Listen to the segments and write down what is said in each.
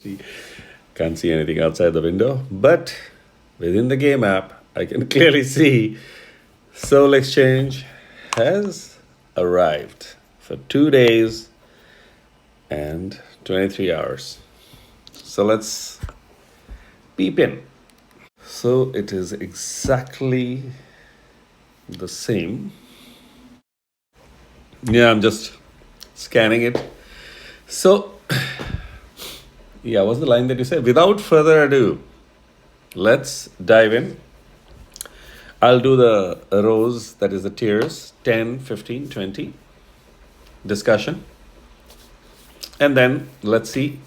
See, can't see anything outside the window, but within the game app, I can clearly see Soul Exchange has arrived for 2 days and 23 hours. So let's peep in. So it is exactly the same. Yeah, I'm just scanning it. So, yeah, what's the line that you said? Without further ado, let's dive in. I'll do the rows, that is the tiers 10, 15, 20 discussion. And then let's see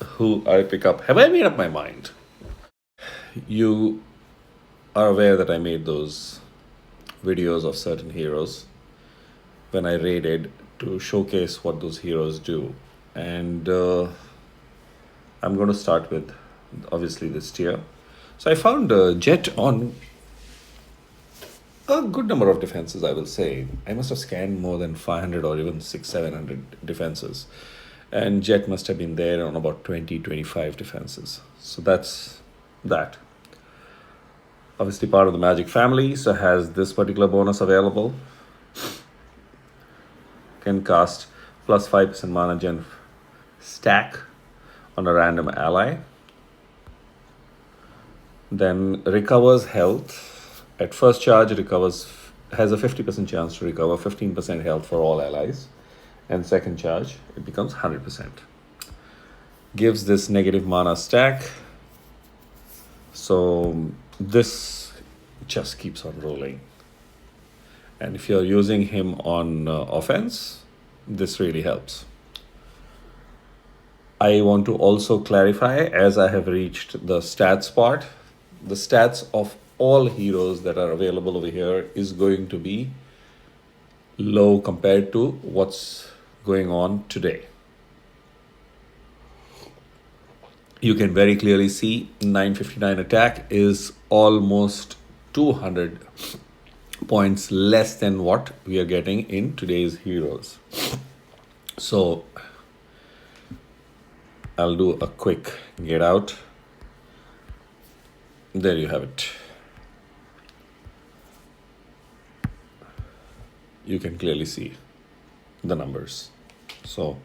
who I pick up. Have I made up my mind? You are aware that I made those videos of certain heroes when I raided to showcase what those heroes do. And I'm going to start with obviously this tier. So I found Jet on a good number of defenses, I will say. I must have scanned more than 500 or even 700 defenses. And Jet must have been there on about 20, 25 defenses. So that's that. Obviously part of the Magic family, so has this particular bonus available. Can cast plus 5% mana gen stack on a random ally. Then recovers health. At first charge, has a 50% chance to recover 15% health for all allies. And second charge, it becomes 100%. Gives this negative mana stack. So this just keeps on rolling. And if you're using him on offense, this really helps. I want to also clarify, as I have reached the stats part, the stats of all heroes that are available over here is going to be low compared to what's going on today. You can very clearly see 959 attack is almost 200 points less than what we are getting in today's heroes. So I'll do a quick get out. There you have it. You can clearly see the numbers. So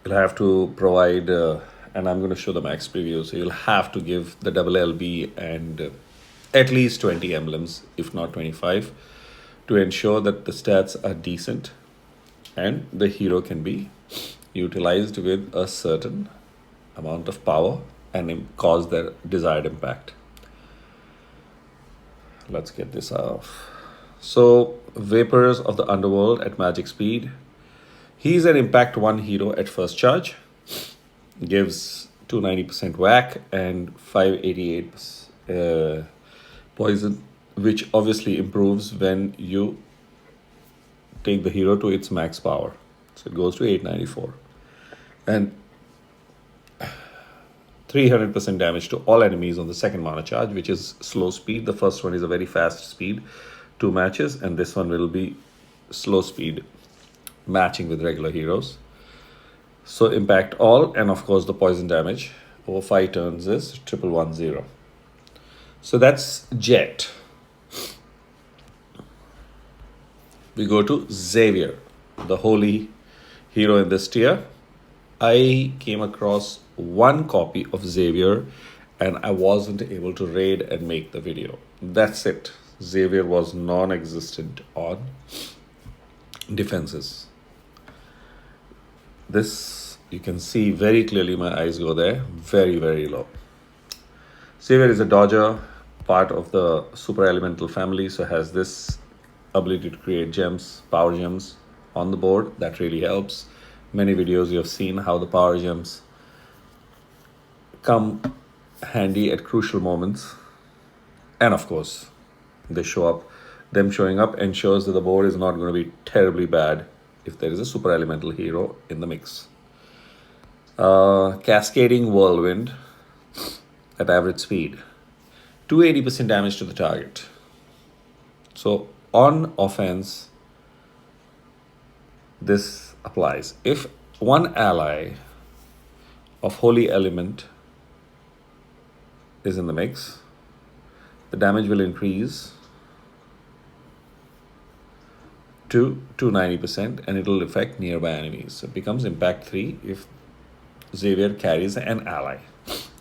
you'll have to provide, and I'm going to show the max preview. So you'll have to give the double LB and at least 20 emblems, if not 25, to ensure that the stats are decent and the hero can be utilized with a certain amount of power and cause their desired impact. Let's get this off. So, Vapors of the Underworld at magic speed. He's an impact 1 hero at first charge. Gives 290% whack and 588 poison, which obviously improves when you take the hero to its max power. So it goes to 894. And 300% damage to all enemies on the second mana charge, which is slow speed. The first one is a very fast speed, 2 matches, and this one will be slow speed, matching with regular heroes. So impact all, and of course the poison damage over 5 turns is 1110. So that's Jet. We go to Xavier, the holy hero in this tier. I came across one copy of Xavier and I wasn't able to raid and make the video. That's it. Xavier was non-existent on defenses. This, you can see very clearly my eyes go there, very, very low. Xavier is a dodger, part of the super elemental family, so has this ability to create gems, power gems on the board. That really helps. Many videos you have seen how the power gems come handy at crucial moments. And of course, they show up. Them showing up ensures that the board is not going to be terribly bad if there is a super elemental hero in the mix. Cascading Whirlwind at average speed. 280% damage to the target. So on offense, this applies. If one ally of holy element is in the mix, the damage will increase to 290% and it will affect nearby enemies. So it becomes impact 3 if Xavier carries an ally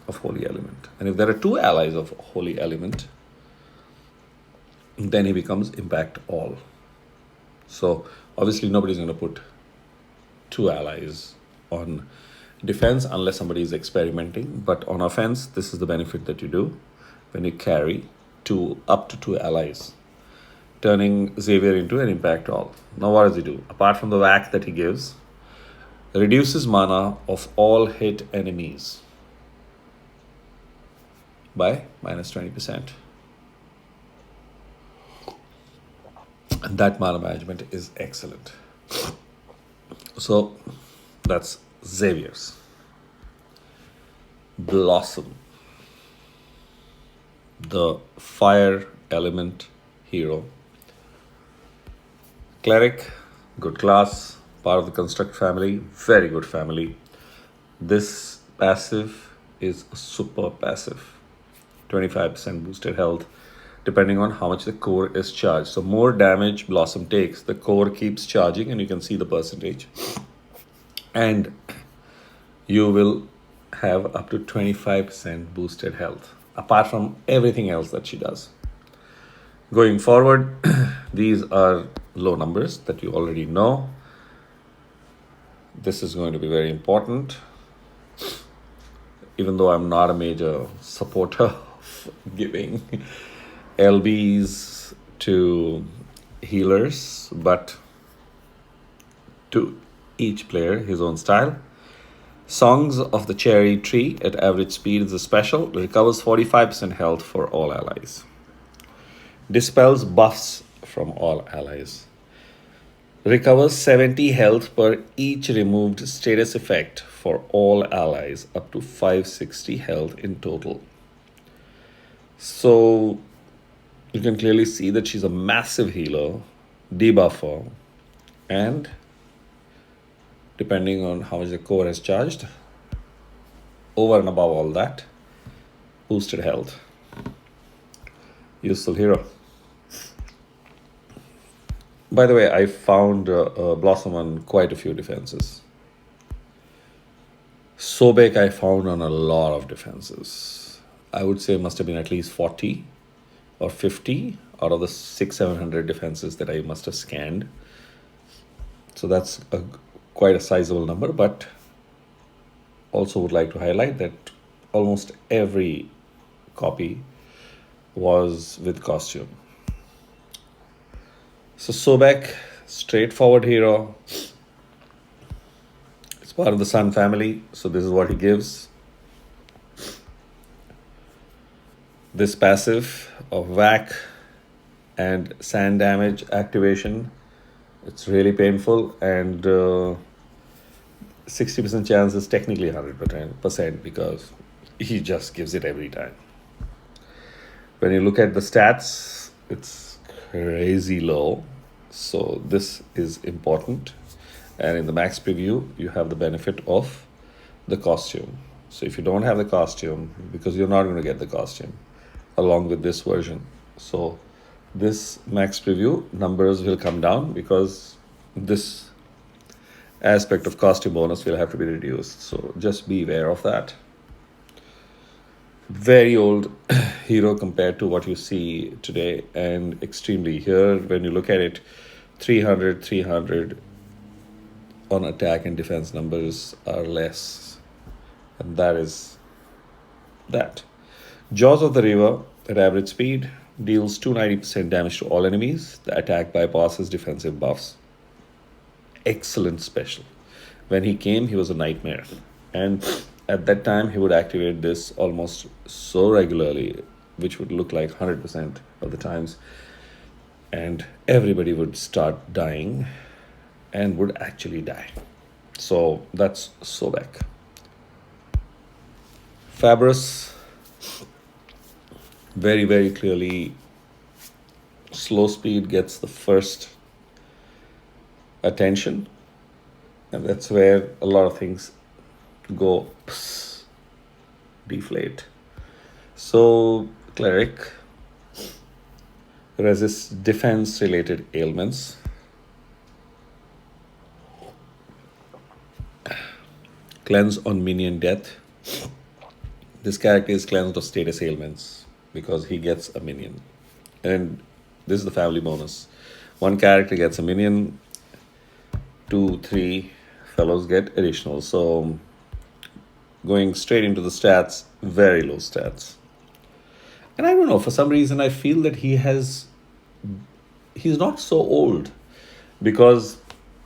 of holy element. And if there are 2 allies of holy element, then he becomes impact all. So obviously nobody's going to put 2 allies on defense unless somebody is experimenting. But on offense, this is the benefit that you do when you carry up to 2 allies, turning Xavier into an impact all. Now what does he do? Apart from the whack that he gives, reduces mana of all hit enemies by -20%. And that mana management is excellent. So that's Xavier's. Blossom, the fire element hero. Cleric, good class, part of the construct family, very good family. This passive is a super passive, 25% boosted health, depending on how much the core is charged. So more damage Blossom takes, the core keeps charging, and you can see the percentage. And you will have up to 25% boosted health, apart from everything else that she does. Going forward, these are low numbers that you already know. This is going to be very important. Even though I'm not a major supporter of giving LBs to healers, but to each player his own style. Songs of the Cherry Tree at average speed is a special. Recovers 45% health for all allies. Dispels buffs from all allies. Recovers 70 health per each removed status effect for all allies, up to 560 health in total. So you can clearly see that she's a massive healer, debuffer, and depending on how much the core has charged, over and above all that, boosted health. Useful hero. By the way, I found Blossom on quite a few defenses. Sobek I found on a lot of defenses. I would say must have been at least 40 or 50 out of the 600-700 defenses that I must have scanned. So that's quite a sizable number, but also would like to highlight that almost every copy was with costume. So Sobek, straightforward hero. It's part of the Sun family, so this is what he gives. This passive of whack and sand damage activation, it's really painful, and 60% chance is technically 100% because he just gives it every time. When you look at the stats, it's crazy low. So this is important. And in the max preview, you have the benefit of the costume. So if you don't have the costume, because you're not going to get the costume along with this version. So this max preview numbers will come down because this aspect of costume bonus will have to be reduced. So just be aware of that. Very old hero compared to what you see today, and extremely here when you look at it, 300 on attack and defense numbers are less, and that is that. Jaws of the River at average speed deals 290% damage to all enemies. The attack bypasses defensive buffs. Excellent special. When he came, he was a nightmare, and at that time he would activate this almost so regularly, which would look like 100% of the times, and everybody would start dying and would actually die. So that's Sobek. Fabris, very clearly Slow speed gets the first attention, and that's where a lot of things go deflate. So cleric resists defense related ailments. Cleanse on minion death. This character is cleansed of status ailments because he gets a minion. And this is the family bonus. One character gets a minion, 2, 3 fellows get additional. So going straight into the stats, very low stats. And I don't know, for some reason I feel that he's not so old, because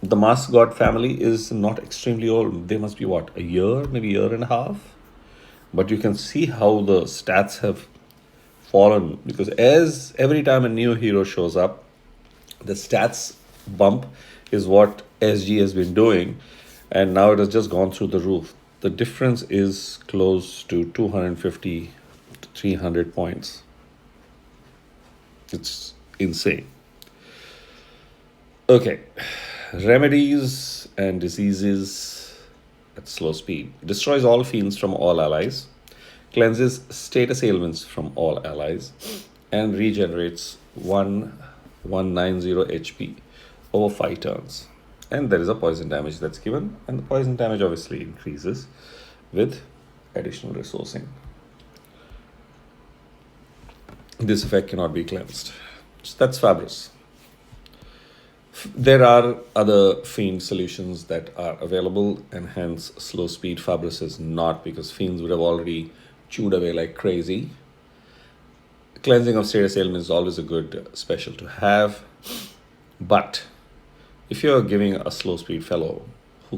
the Mask God family is not extremely old. They must be what, a year, maybe year and a half? But you can see how the stats have fallen, because as every time a new hero shows up, the stats bump is what SG has been doing, and now it has just gone through the roof. The difference is close to 250 to 300 points. It's insane. Okay, remedies and diseases at slow speed. Destroys all fiends from all allies, cleanses status ailments from all allies, and regenerates 1190 HP over 5 turns. And there is a poison damage that's given, and the poison damage obviously increases with additional resourcing. This effect cannot be cleansed. So that's Fabris. There are other fiend solutions that are available, and hence slow speed Fabris is not, because fiends would have already chewed away like crazy. Cleansing of status ailments is always a good special to have, but if you're giving a slow speed fellow who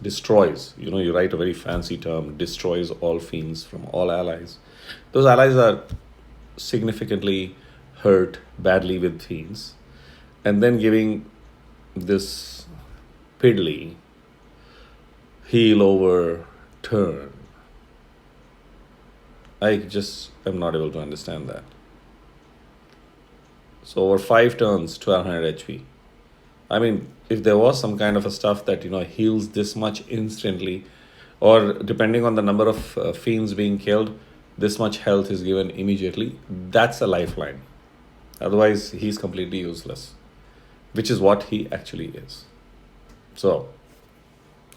destroys, you write a very fancy term, destroys all fiends from all allies. Those allies are significantly hurt badly with fiends, and then giving this piddly heal over turn. I just am not able to understand that. So over 5 turns, 1200 HP. I mean, if there was some kind of a stuff that, heals this much instantly, or depending on the number of fiends being killed, this much health is given immediately, that's a lifeline. Otherwise, he's completely useless, which is what he actually is. So,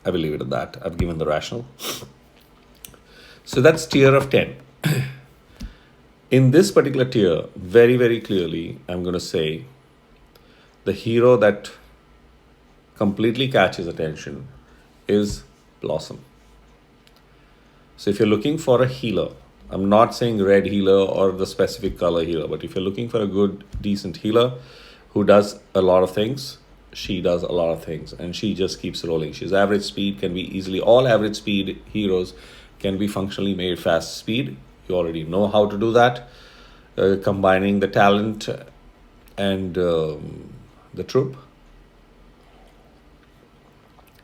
I will leave it at that. I've given the rationale. So that's tier of 10. In this particular tier, very, very clearly, I'm going to say the hero that completely catches attention is Blossom. So if you're looking for a healer, I'm not saying red healer or the specific color healer, but if you're looking for a good, decent healer who does a lot of things, she does a lot of things, and she just keeps rolling. She's average speed, can be easily, all average speed heroes can be functionally made fast speed. You already know how to do that, combining the talent and the troop.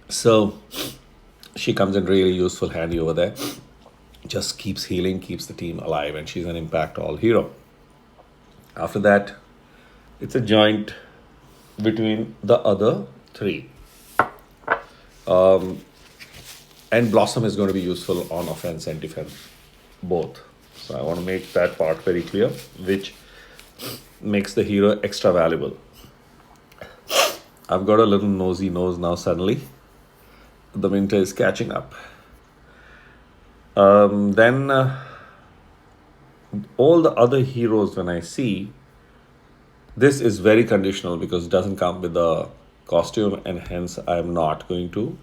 So she comes in really useful handy over there. Just keeps healing, keeps the team alive, and she's an impact all hero. After that, it's a joint between the other 3. And Blossom is going to be useful on offense and defense, both. So I want to make that part very clear, which makes the hero extra valuable. I've got a little nosy nose now suddenly. The winter is catching up. Then all the other heroes, when I see, this is very conditional because it doesn't come with the costume, and hence I am not going to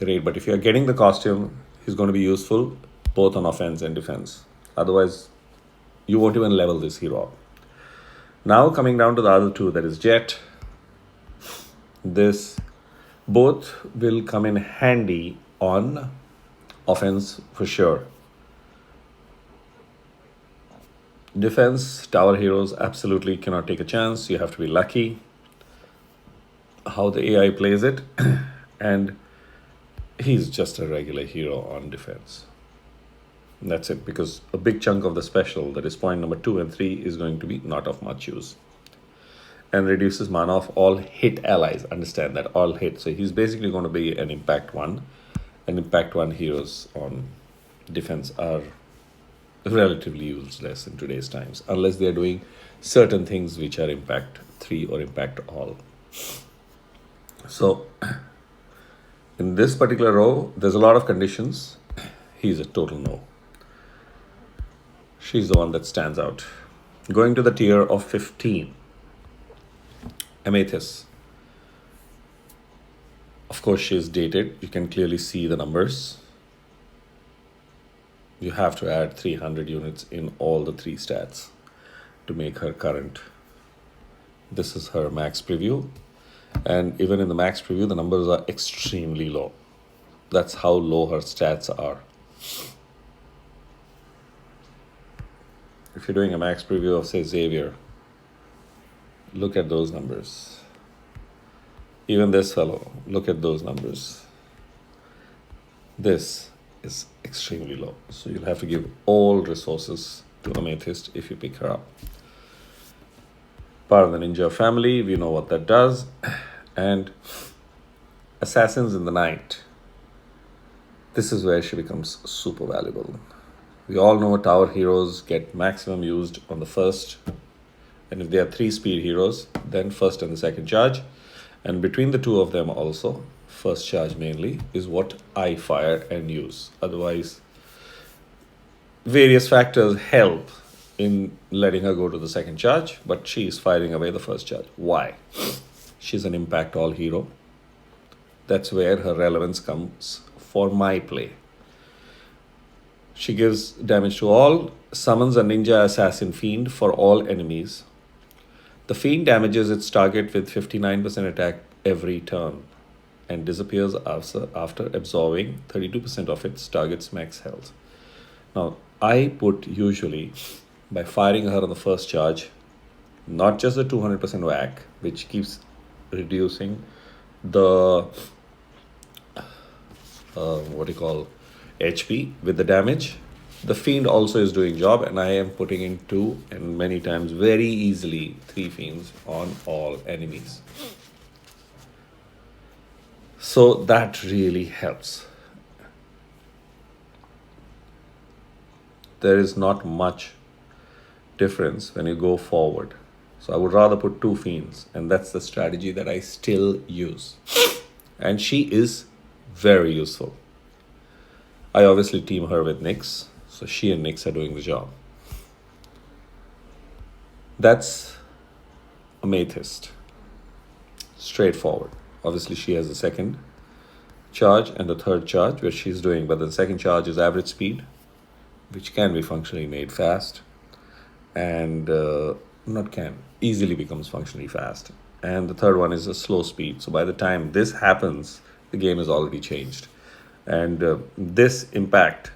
rate. But if you're getting the costume, he's going to be useful both on offense and defense. Otherwise, you won't even level this hero up. Now coming down to the other 2, that is Jet. This both will come in handy on offense for sure. Defense, tower heroes absolutely cannot take a chance. You have to be lucky how the AI plays it. And he's just a regular hero on defense. And that's it, because a big chunk of the special, that is point number 2 and 3, is going to be not of much use. and reduces mana of all hit allies. Understand that, all hit. So he's basically going to be an impact 1. And impact 1 heroes on defense are relatively useless in today's times, unless they're doing certain things which are impact 3 or impact all. So in this particular row, there's a lot of conditions. He's a total no. She's the one that stands out. Going to the tier of 15, Amethyst. Of course, she's dated. You can clearly see the numbers. You have to add 300 units in all the 3 stats to make her current. This is her max preview. And even in the max preview, the numbers are extremely low. That's how low her stats are. If you're doing a max preview of, say, Xavier, look at those numbers. Even this fellow, look at those numbers. This is extremely low. So you'll have to give all resources to Amethyst if you pick her up. Part of the ninja family, we know what that does. And Assassins in the Night. This is where she becomes super valuable. We all know tower heroes get maximum used on the first. And if they are 3 speed heroes, then first and the second charge. And between the 2 of them also, first charge mainly, is what I fire and use. Otherwise, various factors help in letting her go to the second charge, but she is firing away the first charge. Why? She's an impact all hero. That's where her relevance comes for my play. She gives damage to all, summons a ninja assassin fiend for all enemies. The fiend damages its target with 59% attack every turn and disappears after absorbing 32% of its target's max health. Now, I put usually, by firing her on the first charge, not just the 200% whack, which keeps reducing the HP with the damage. The fiend also is doing job, and I am putting in 2 and many times very easily 3 fiends on all enemies. So that really helps. There is not much difference when you go forward. So I would rather put 2 fiends, and that's the strategy that I still use. And she is very useful. I obviously team her with Nyx, so she and Nyx are doing the job. That's Amethyst. Straightforward. Obviously, she has the second charge and the third charge, which she's doing, but the second charge is average speed, which can be functionally made fast, and easily becomes functionally fast. And the third one is a slow speed. So by the time this happens, the game is already changed. And this impact,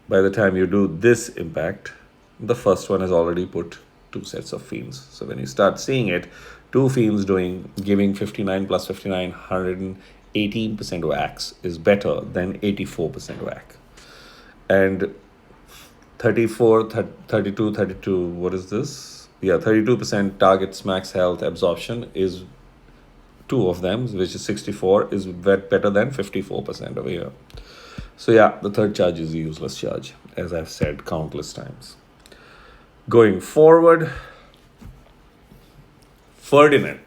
by the time you do this impact, the first one has already put 2 sets of fiends. So when you start seeing it, 2 fiends giving 59 plus 59, 118% whacks is better than 84% whack. And 32, what is this? Yeah, 32% target's max health absorption is 2 of them, which is 64, is better than 54% over here. So yeah, the third charge is a useless charge, as I've said countless times. Going forward, Ferdinand.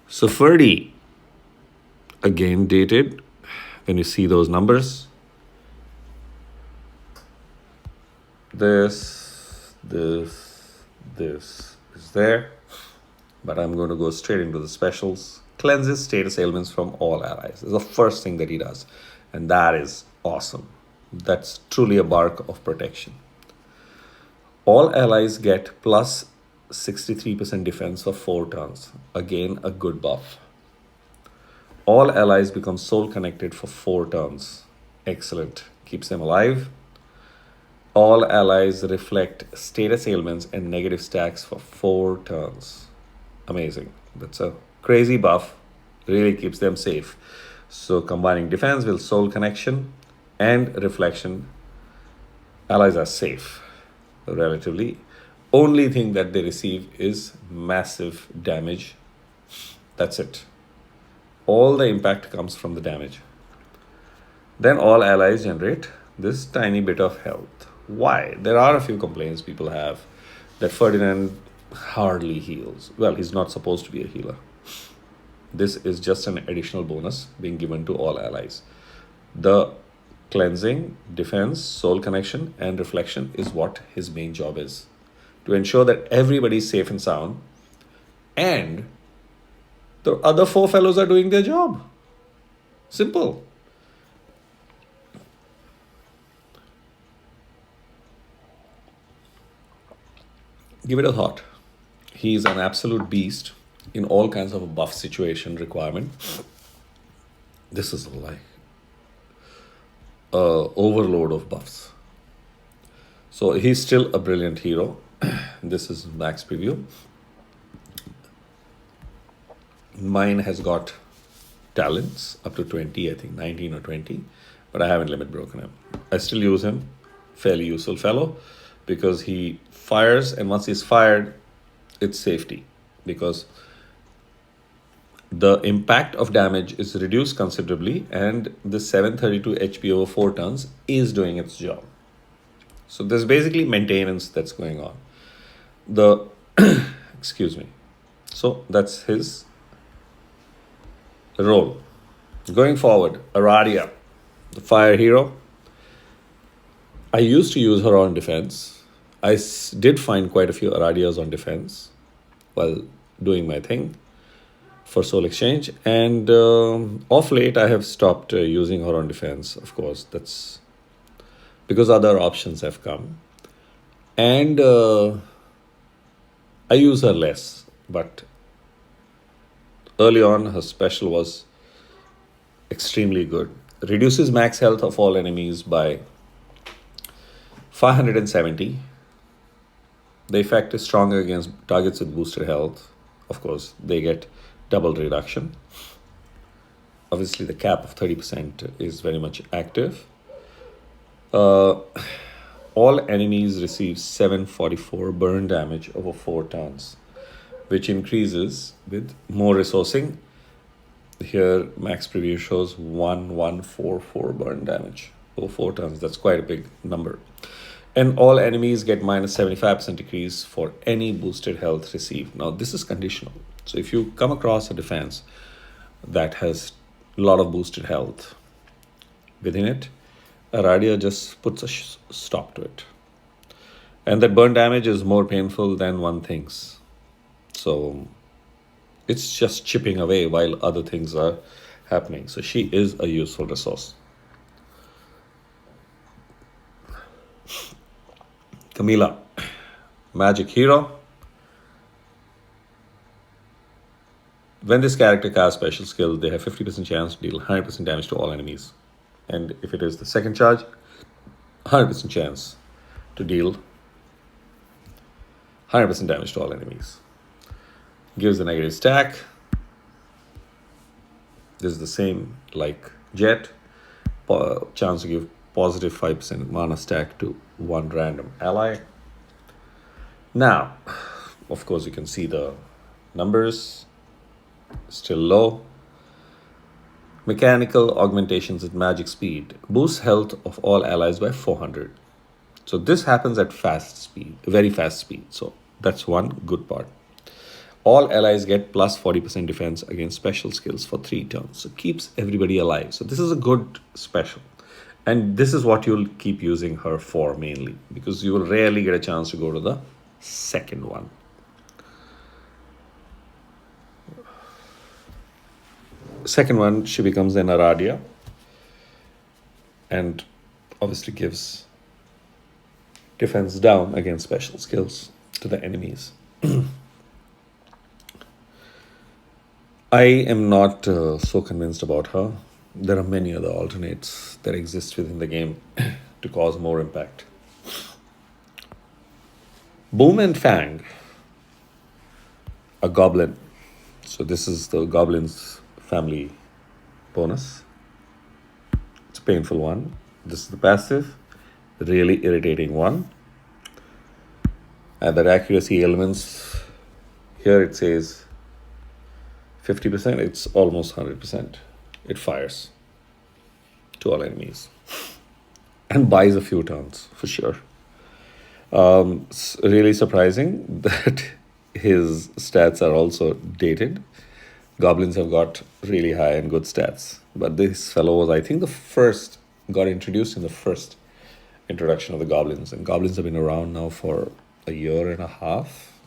So Ferdy, again dated. When you see those numbers, this is there. But I'm going to go straight into the specials. Cleanses status ailments from all allies. It's the first thing that he does. And that is awesome. That's truly a bark of protection. All allies get plus 63% defense for 4 turns. Again, a good buff. All allies become soul connected for 4 turns. Excellent. Keeps them alive. All allies reflect status ailments and negative stacks for 4 turns. Amazing. That's a crazy buff. Really keeps them safe. So combining defense with soul connection and reflection, allies are safe relatively. Only thing that they receive is massive damage. That's it. All the impact comes from the damage. Then all allies generate this tiny bit of health. Why? There are a few complaints people have that Ferdinand hardly heals. Well, he's not supposed to be a healer. This is just an additional bonus being given to all allies. The cleansing, defense, soul connection, and reflection is what his main job is, to ensure that everybody is safe and sound and the other four fellows are doing their job. Simple. Give it a thought. He's an absolute beast in all kinds of a buff situation requirement. This is like overload of buffs. So he's still a brilliant hero. This is max preview. Mine has got talents up to 20, I think 19 or 20, but I haven't limit broken him. I still use him, fairly useful fellow, because he fires, and once he's fired, it's safety, because the impact of damage is reduced considerably, and the 732 HP over 4 turns is doing its job. So there's basically maintenance that's going on. The excuse me. So that's his role. Going forward, Aradia, the fire hero. I used to use her on defense. I did find quite a few Aradias on defense while doing my thing for Soul Exchange, and off late I have stopped using her on defense. Of course, that's because other options have come, and I use her less. But early on, her special was extremely good. Reduces max health of all enemies by 570. The effect is stronger against targets with boosted health. Of course, they get double reduction. Obviously, the cap of 30% is very much active. All enemies receive 744 burn damage over 4 turns, which increases with more resourcing. Here, max preview shows 1144 burn damage over 4 turns. That's quite a big number. And all enemies get minus 75% decrease for any boosted health received. Now, this is conditional. So if you come across a defense that has a lot of boosted health within it, Aradia just puts a stop to it. And that burn damage is more painful than one thinks. So it's just chipping away while other things are happening. So she is a useful resource. Camilla, magic hero. When this character casts special skill, they have 50% chance to deal 100% damage to all enemies. And if it is the second charge, 100% chance to deal 100% damage to all enemies. Gives a negative stack. This is the same like Jet. Chance to give positive 5% mana stack to one random ally. Now, of course, you can see the numbers still low. Mechanical augmentations at magic speed boosts health of all allies by 400. So this happens at fast speed, very fast speed. So that's one good part. All allies get plus 40% defense against special skills for 3 turns. So keeps everybody alive. So this is a good special. And this is what you'll keep using her for mainly, because you will rarely get a chance to go to the second one. Second one, she becomes an Aradia and obviously gives defense down against special skills to the enemies. I am not so convinced about her. There are many other alternates that exist within the game to cause more impact. Boom and Fang, a goblin. So this is the goblin's family bonus. It's a painful one. This is the passive, really irritating one. And that accuracy elements, here it says 50%, it's almost 100%. It fires to all enemies and buys a few turns for sure. It's really surprising that his stats are also dated. Goblins have got really high and good stats, but this fellow was, I think, got introduced in the first introduction of the goblins, and goblins have been around now for a year and a half.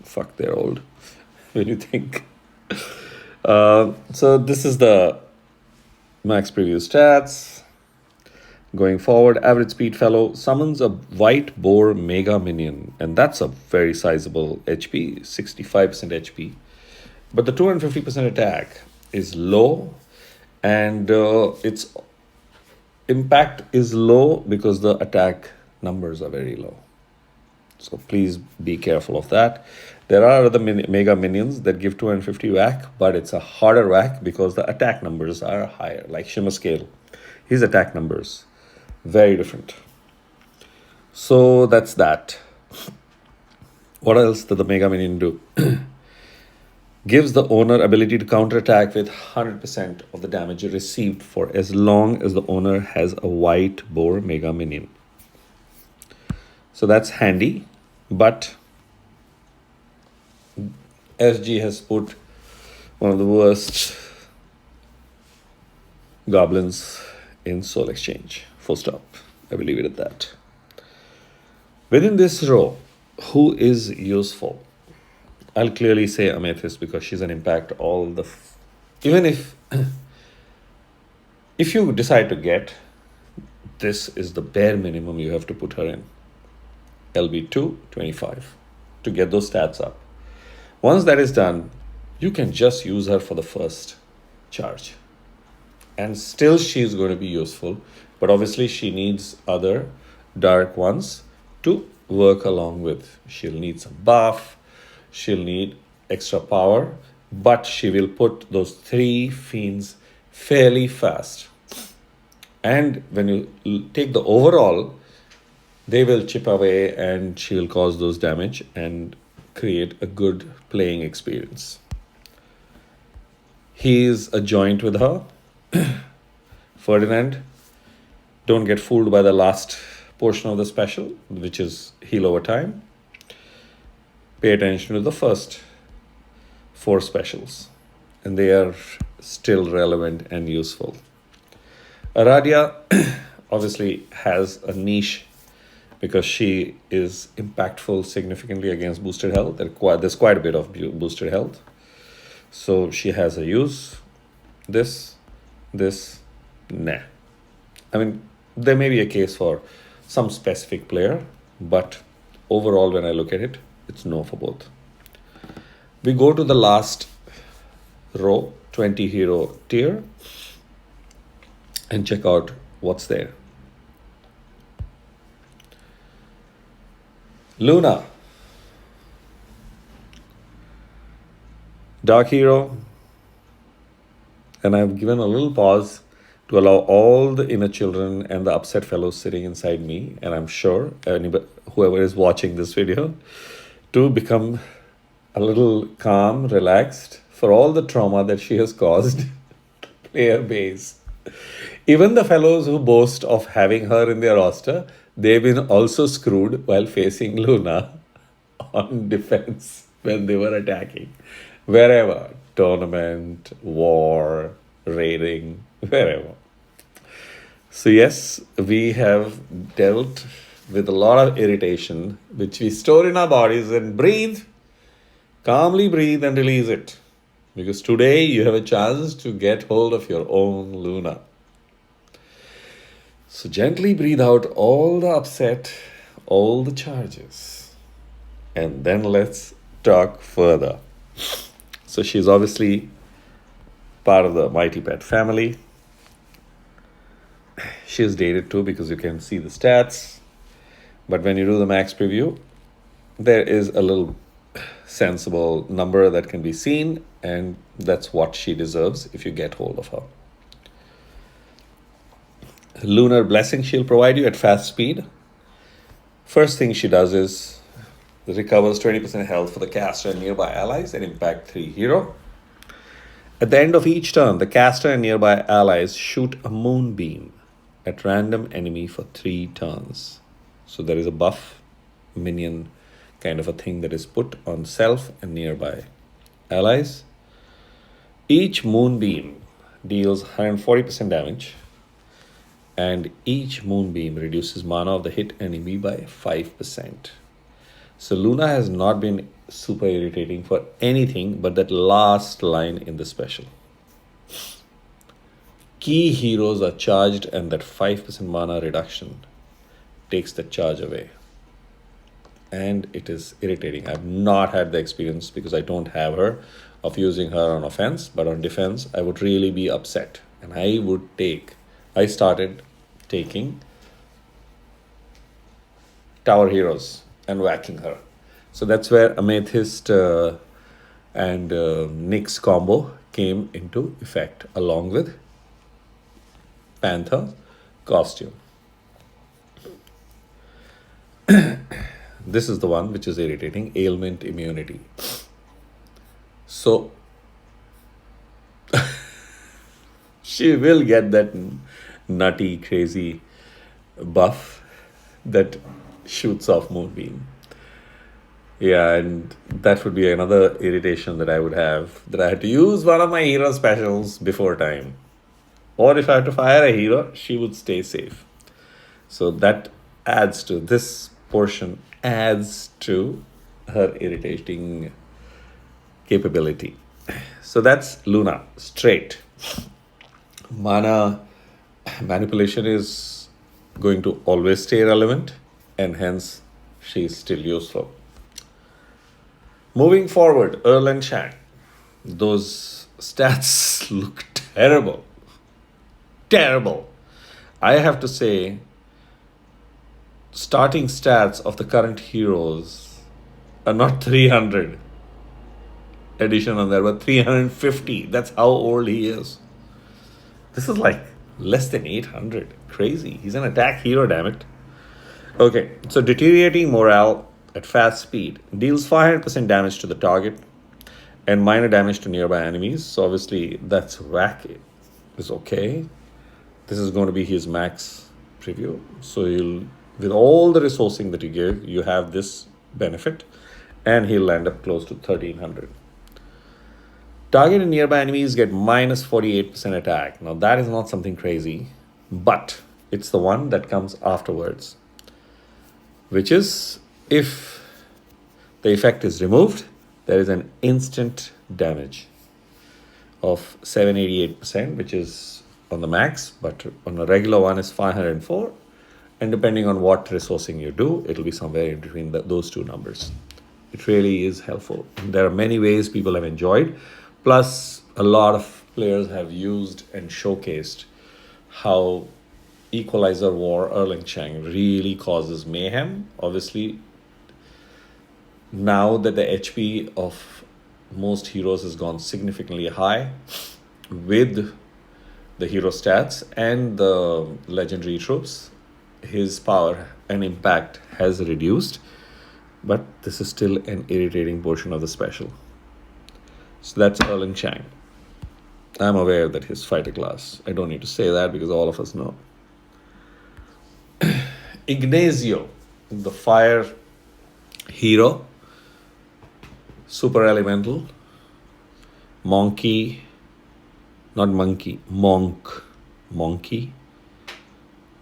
Fuck, they're old when you think. So this is the max preview stats. Going forward, average speed fellow summons a white boar mega minion, and that's a very sizable HP, 65% HP. But the 250% attack is low, and its impact is low because the attack numbers are very low. So please be careful of that. There are other mega minions that give 250 whack, but it's a harder whack because the attack numbers are higher, like Shimmer Scale. His attack numbers, very different. So that's that. What else did the mega minion do? Gives the owner ability to counterattack with 100% of the damage received for as long as the owner has a white boar mega minion. So that's handy, but SG has put one of the worst goblins in Soul Exchange. Full stop. I will leave it at that. Within this row, who is useful? I'll clearly say Amethyst because she's an impact even if you decide to get, this is the bare minimum you have to put her in. LB2, 25 to get those stats up. Once that is done, you can just use her for the first charge. And still she's going to be useful, but obviously she needs other dark ones to work along with. She'll need some buff, she'll need extra power, but she will put those 3 fiends fairly fast. And when you take the overall, they will chip away and she will cause those damage and create a good playing experience. He is a joint with her. Ferdinand, don't get fooled by the last portion of the special, which is heal over time. Pay attention to the first 4 specials, and they are still relevant and useful. Aradia obviously has a niche because she is impactful significantly against boosted health. There's quite a bit of boosted health. So she has a use. This, nah. I mean, there may be a case for some specific player, but overall when I look at it, it's no for both. We go to the last row, 20 hero tier, and check out what's there. Luna, Dark Hero, and I've given a little pause to allow all the inner children and the upset fellows sitting inside me, and I'm sure whoever is watching this video, to become a little calm, relaxed for all the trauma that she has caused player base. Even the fellows who boast of having her in their roster, they've been also screwed while facing Luna on defense when they were attacking. Wherever, tournament, war, raiding, wherever. So yes, we have dealt with a lot of irritation, which we store in our bodies and breathe, calmly breathe and release it. Because today you have a chance to get hold of your own Luna. So gently breathe out all the upset, all the charges. And then let's talk further. So she's obviously part of the Mighty Pet family. She's dated too because you can see the stats. But when you do the max preview, there is a little sensible number that can be seen, and that's what she deserves if you get hold of her. Lunar Blessing she'll provide you at fast speed. First thing she does is recovers 20% health for the caster and nearby allies, and impact 3 hero. At the end of each turn, the caster and nearby allies shoot a moonbeam at random enemy for 3 turns. So there is a buff minion kind of a thing that is put on self and nearby allies. Each moonbeam deals 140% damage, and each moonbeam reduces mana of the hit enemy by 5%. So Luna has not been super irritating for anything but that last line in the special. Key heroes are charged, and that 5% mana reduction takes the charge away. And it is irritating. I've not had the experience because I don't have her of using her on offense, but on defense, I would really be upset. And I started taking tower heroes and whacking her. So that's where Amethyst and Nyx combo came into effect, along with Panther costume. This is the one which is irritating, ailment immunity. So she will get that nutty, crazy buff that shoots off moonbeam. Yeah, and that would be another irritation that I would have, that I had to use one of my hero specials before time. Or if I had to fire a hero, she would stay safe. So that adds to this portion, adds to her irritating capability. So that's Luna, straight. Mana manipulation is going to always stay relevant, and hence she is still useful. Moving forward, Erlen Chang. Those stats look terrible. Terrible. I have to say, starting stats of the current heroes are not 300 addition on there, but 350. That's how old he is. This is like less than 800. Crazy. He's an attack hero, damn it. Okay, so deteriorating morale at fast speed deals 500% damage to the target and minor damage to nearby enemies. So obviously that's wacky. Is okay. This is going to be his max preview. So you'll, with all the resourcing that you give, you have this benefit, and he'll end up close to 1300. Target and nearby enemies get minus 48% attack. Now that is not something crazy, but it's the one that comes afterwards, which is if the effect is removed, there is an instant damage of 788%, which is on the max, but on a regular one is 504. And depending on what resourcing you do, it'll be somewhere in between those two numbers. It really is helpful. There are many ways people have enjoyed. Plus, a lot of players have used and showcased how Equalizer War Erlen Chang really causes mayhem. Obviously, now that the HP of most heroes has gone significantly high with the hero stats and the legendary troops, his power and impact has reduced, but this is still an irritating portion of the special. So that's Erlen Chang. I'm aware that his fighter class. I don't need to say that because all of us know. Ignazio, the fire hero, super elemental, monkey, not monkey, monkey,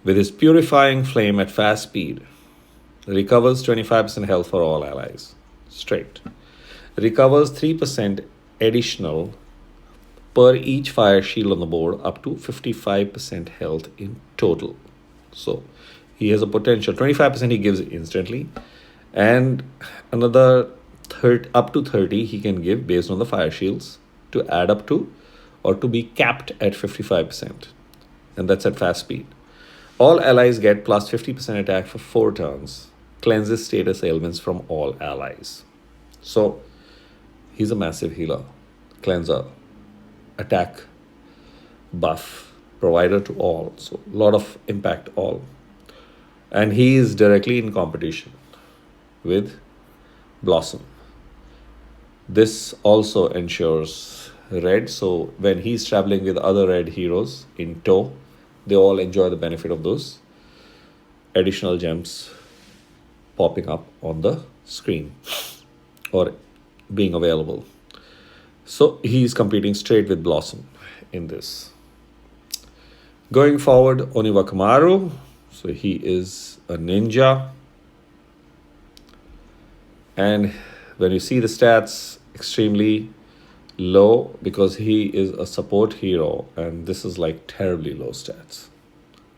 with his purifying flame at fast speed, recovers 25% health for all allies. Straight. Recovers 3% additional per each fire shield on the board, up to 55% health in total. So he has a potential 25% he gives instantly, and another up to 30 he can give based on the fire shields to add up to or to be capped at 55%, and that's at fast speed. All allies get plus 50% attack for 4 turns. Cleanses status ailments from all allies. So he's a massive healer, cleanser, attack, buff, provider to all. So a lot of impact all. And he is directly in competition with Blossom. This also ensures red, so when he's traveling with other red heroes in tow, they all enjoy the benefit of those additional gems popping up on the screen or being available. So he's competing straight with Blossom in this. Going forward, Oniwakamaru. So he is a ninja. And when you see the stats, extremely low because he is a support hero and this is like terribly low stats.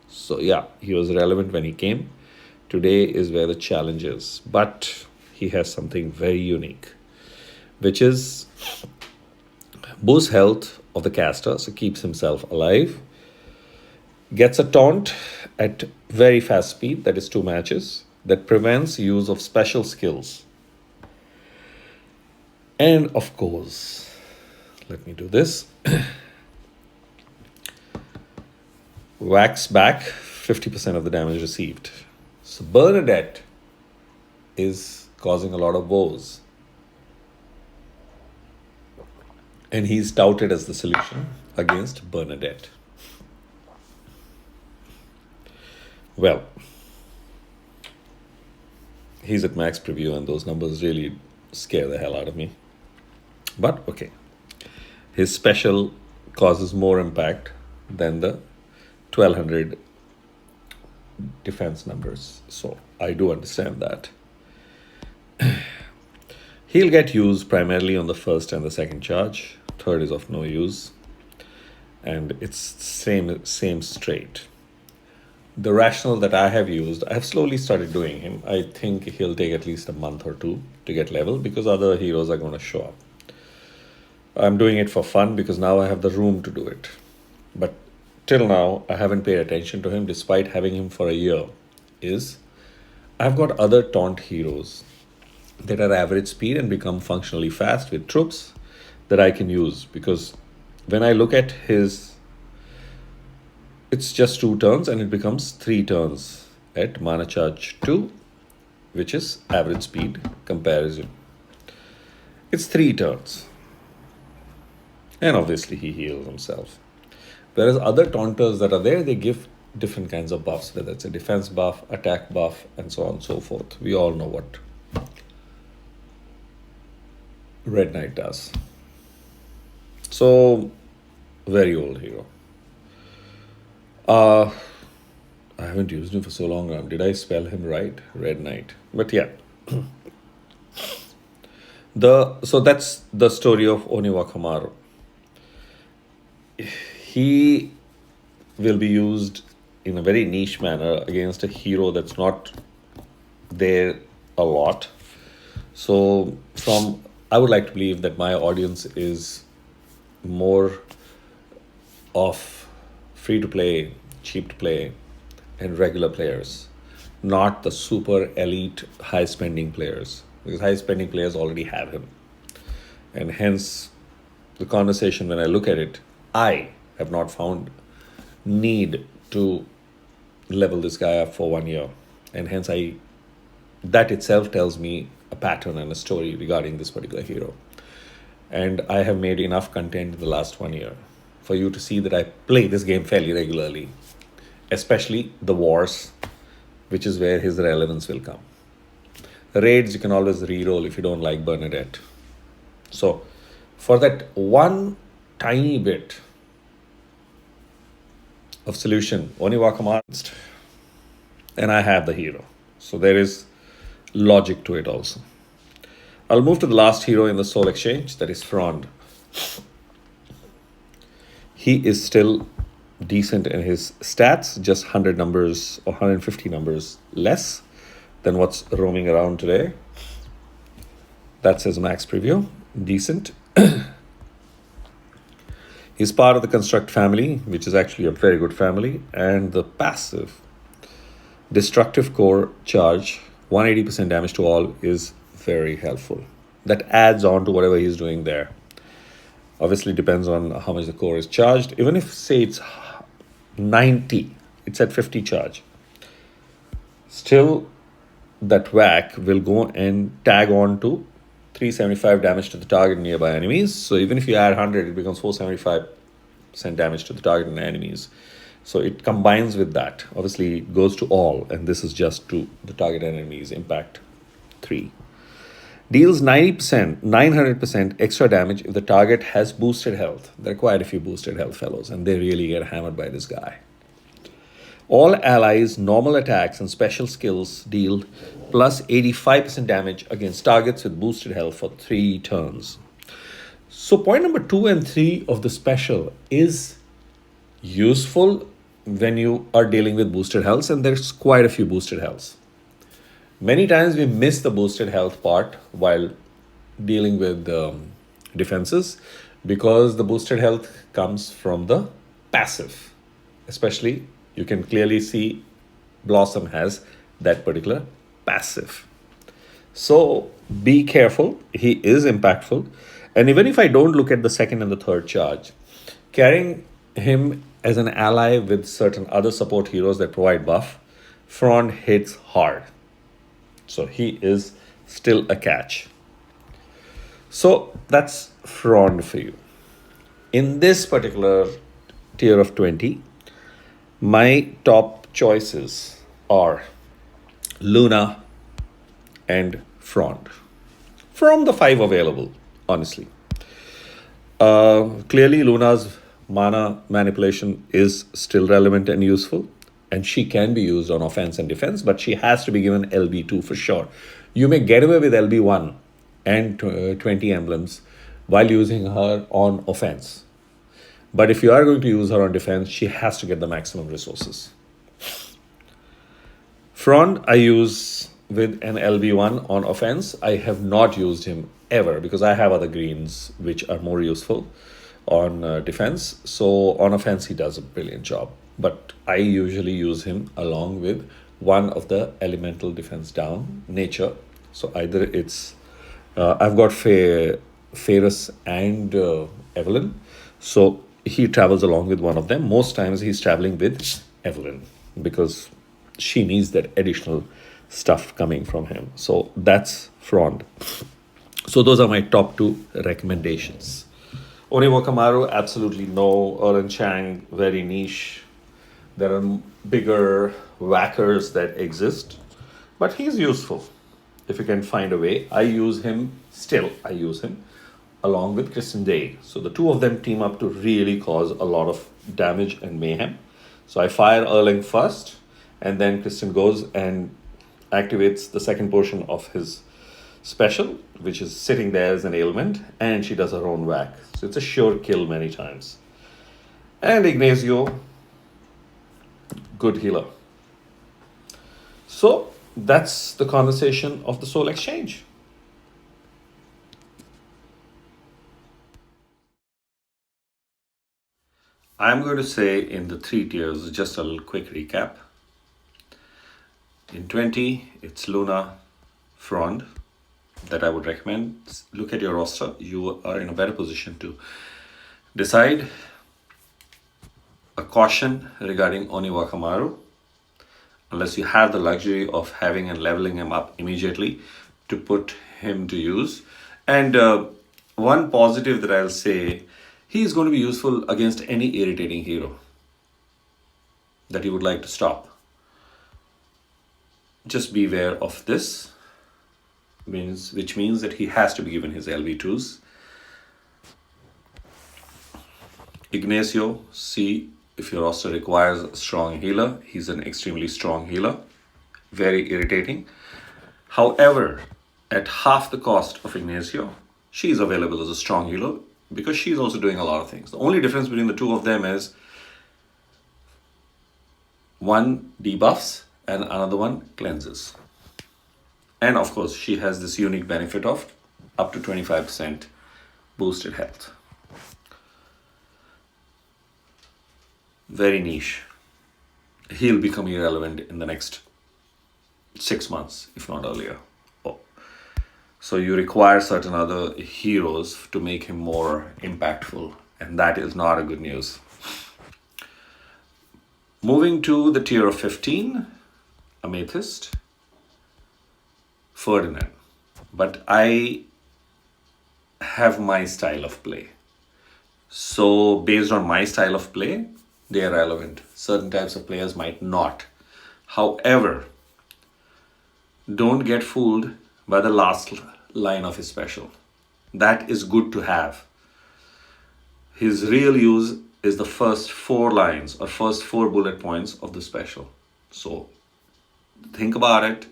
So yeah, he was relevant when he came. Today is where the challenge is. But he has something very unique, which is boosts health of the caster, so keeps himself alive. Gets a taunt at very fast speed, that is 2 matches, that prevents use of special skills. And of course, let me do this. Whacks back 50% of the damage received. So Bernadette is causing a lot of woes. And he's touted as the solution against Bernadette. Well, he's at max preview and those numbers really scare the hell out of me. But okay, his special causes more impact than the 1200 defense numbers. So I do understand that. He'll get used primarily on the first and the second charge. Third is of no use. And it's same straight. The rationale that I have used, I have slowly started doing him. I think he'll take at least a month or two to get level because other heroes are going to show up. I'm doing it for fun because now I have the room to do it. But till now, I haven't paid attention to him despite having him for a year. I've got other taunt heroes that are average speed and become functionally fast with troops that I can use because when I look at his, it's just 2 turns and it becomes 3 turns at mana charge 2, which is average speed comparison. It's 3 turns. And obviously he heals himself. Whereas other taunters that are there, they give different kinds of buffs, whether it's a defense buff, attack buff, and so on and so forth. We all know what Red Knight does. So, very old hero. I haven't used him for so long now. Did I spell him right? Red Knight. But yeah. So that's the story of Oniwakamaru. He will be used in a very niche manner against a hero that's not there a lot. So I would like to believe that my audience is more of free to play, cheap to play, and regular players, not the super elite high spending players, because high spending players already have him. And hence the conversation, when I look at it, I have not found need to level this guy up for 1 year. And hence that itself tells me a pattern and a story regarding this particular hero. And I have made enough content in the last 1 year for you to see that I play this game fairly regularly, especially the wars, which is where his relevance will come. Raids, you can always reroll if you don't like Bernadette. So for that one tiny bit of solution, Oniwakamaru, and I have the hero. So there is logic to it also. I'll move to the last hero in the Soul Exchange, that is Frond. He is still decent in his stats, just 100 numbers or 150 numbers less than what's roaming around today. That's his max preview. Decent. He's part of the Construct family, which is actually a very good family, and the passive Destructive Core charge, 180% damage to all, is very helpful. That adds on to whatever he's doing there. Obviously depends on how much the core is charged. Even if, say, it's 90, it's at 50 charge. Still, that whack will go and tag on to 375 damage to the target and nearby enemies. So even if you add 100, it becomes 475% damage to the target and enemies. So it combines with that. Obviously, it goes to all, and this is just to the target and enemies. Impact 3. Deals 90%, 900% extra damage if the target has boosted health. There are quite a few boosted health fellows, and they really get hammered by this guy. All allies' normal attacks and special skills deal plus 85% damage against targets with boosted health for 3 turns. So, point number 2 and 3 of the special is useful when you are dealing with boosted health, and there's quite a few boosted healths. Many times we miss the boosted health part while dealing with defenses because the boosted health comes from the passive. Especially, you can clearly see Blossom has that particular passive. So be careful, he is impactful. And even if I don't look at the second and the third charge, carrying him as an ally with certain other support heroes that provide buff, Frond hits hard. So he is still a catch. So that's Frond for you. In this particular tier of 20, my top choices are Luna and Frond. From the 5 available, honestly. Clearly, Luna's mana manipulation is still relevant and useful, and she can be used on offense and defense, but she has to be given LB2 for sure. You may get away with LB1 and 20 emblems while using her on offense. But if you are going to use her on defense, she has to get the maximum resources. Frond, I use with an LB1 on offense. I have not used him ever because I have other greens which are more useful on defense. So on offense, he does a brilliant job. But I usually use him along with one of the elemental defense down, nature. So either it's, I've got Ferrus and Evelyn. So he travels along with one of them. Most times he's traveling with Evelyn because she needs that additional stuff coming from him. So that's Frond. So those are my top 2 recommendations. Oniwakamaru, absolutely no. Erlen Chang, very niche. There are bigger whackers that exist, but he's useful if you can find a way. I use him along with Kristen Day. So the 2 of them team up to really cause a lot of damage and mayhem. So I fire Erling first, and then Kristen goes and activates the second portion of his special, which is sitting there as an ailment, and she does her own whack. So it's a sure kill many times. And Ignacio, good healer. So that's the conversation of the Soul Exchange. I'm going to say in the 3 tiers, just a little quick recap. In 20, it's Luna, Frond that I would recommend. Look at your roster. You are in a better position to decide. A caution regarding Oniwakamaru. Unless you have the luxury of having and leveling him up immediately to put him to use. And one positive that I'll say, he is going to be useful against any irritating hero that you would like to stop. Just beware of this, which means that he has to be given his LV2s. Ignacio, see if your roster requires a strong healer. He's an extremely strong healer, very irritating. However, at half the cost of Ignacio, she is available as a strong healer because she's also doing a lot of things. The only difference between the 2 of them is one debuffs and another one cleanses. And of course, she has this unique benefit of up to 25% boosted health. Very niche. He'll become irrelevant in the next 6 months, if not earlier. So you require certain other heroes to make him more impactful, and that is not a good news. Moving to the tier of 15, Amethyst. Ferdinand. But I have my style of play. So, based on my style of play, they are relevant. Certain types of players might not. However, don't get fooled by the last line of his special. That is good to have. His real use is the first four lines or first four bullet points of the special. So, think about it,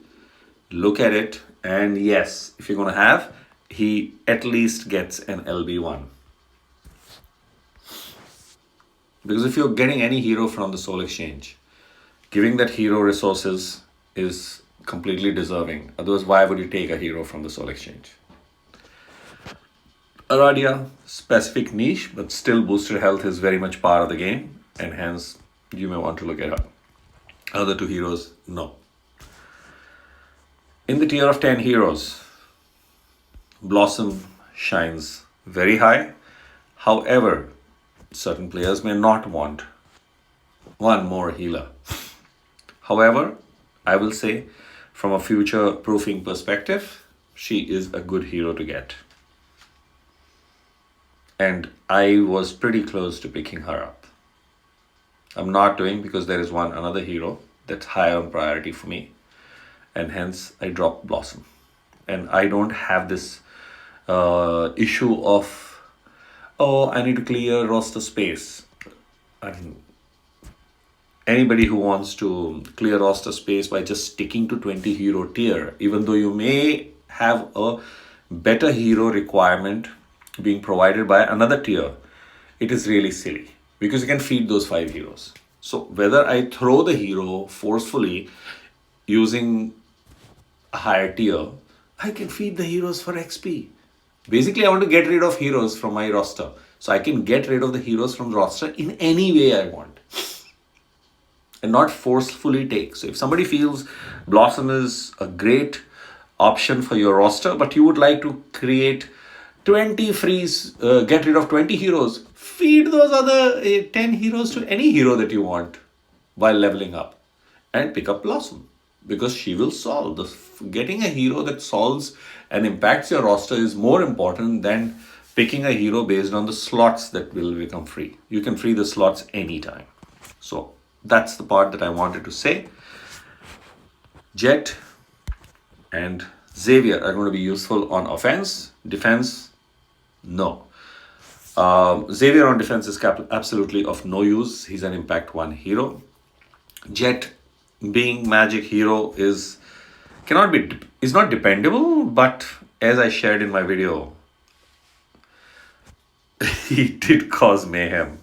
look at it, and yes, if you're going to have, he at least gets an LB1. Because if you're getting any hero from the Soul Exchange, giving that hero resources is completely deserving. Otherwise, why would you take a hero from the Soul Exchange? Aradia, specific niche, but still boosted health is very much part of the game, and hence you may want to look at her. Other two heroes, no. In the tier of 10 heroes, Blossom shines very high. However, certain players may not want one more healer. However, I will say from a future proofing perspective, she is a good hero to get. And I was pretty close to picking her up. I'm not doing because there is another hero that's higher on priority for me. And hence I dropped Blossom. And I don't have this issue of, oh, I need to clear roster space. I mean, anybody who wants to clear roster space by just sticking to 20 hero tier, even though you may have a better hero requirement being provided by another tier, it is really silly because you can feed those 5 heroes. So whether I throw the hero forcefully using a higher tier, I can feed the heroes for XP. Basically, I want to get rid of heroes from my roster. So I can get rid of the heroes from the roster in any way I want and not forcefully take. So if somebody feels Blossom is a great option for your roster, but you would like to create 20 frees, get rid of 20 heroes, feed those other 10 heroes to any hero that you want while leveling up and pick up Blossom because she will solve. Getting a hero that solves and impacts your roster is more important than picking a hero based on the slots that will become free. You can free the slots anytime. So that's the part that I wanted to say. Jet and Xavier are going to be useful on offense. Defense, no. Xavier on defense is absolutely of no use. He's an impact 1 hero. Jet, being magic hero, is not dependable, but as I shared in my video, he did cause mayhem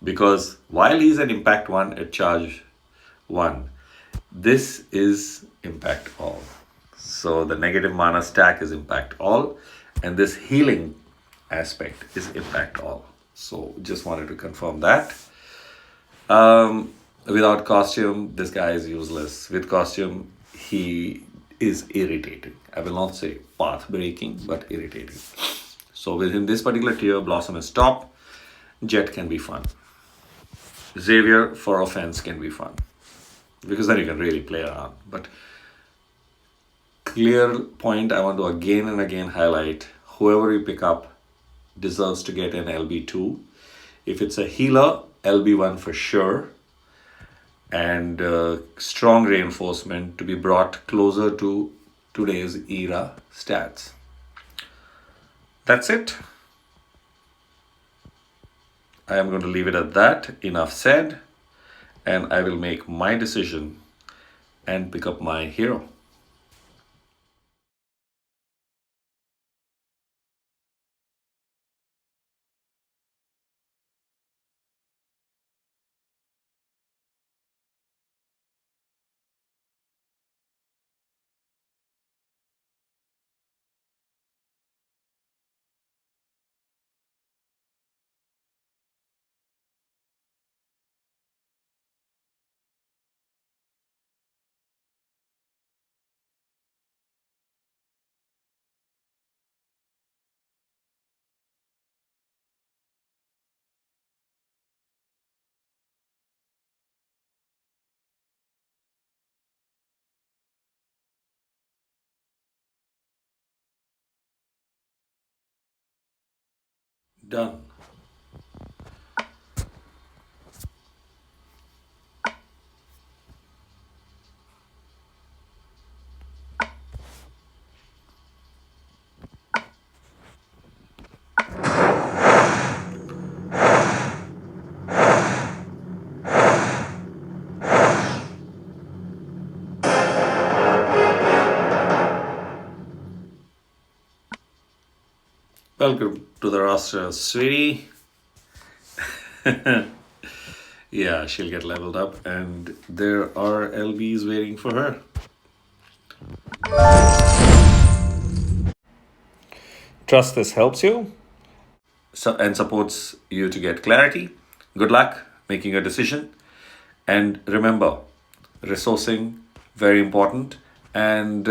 because while he's an impact 1 at charge 1, this is impact all. So the negative mana stack is impact all, and this healing aspect is impact all. So just wanted to confirm that. Without costume, this guy is useless. With costume, he is irritating. I will not say path breaking, but irritating. So within this particular tier, Blossom is top. Jet can be fun. Xavier for offense can be fun because then you can really play around. But clear point I want to again and again highlight, whoever you pick up deserves to get an LB2. If it's a healer, LB1 for sure. And strong reinforcement to be brought closer to today's era stats. That's it. I am going to leave it at that. Enough said. And I will make my decision and pick up my hero. Done. Welcome to the roster, sweetie. Yeah, she'll get leveled up, and there are LBs waiting for her. Trust this helps you and supports you to get clarity. Good luck making a decision. And remember, resourcing, very important. And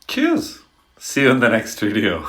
cheers. See you in the next video.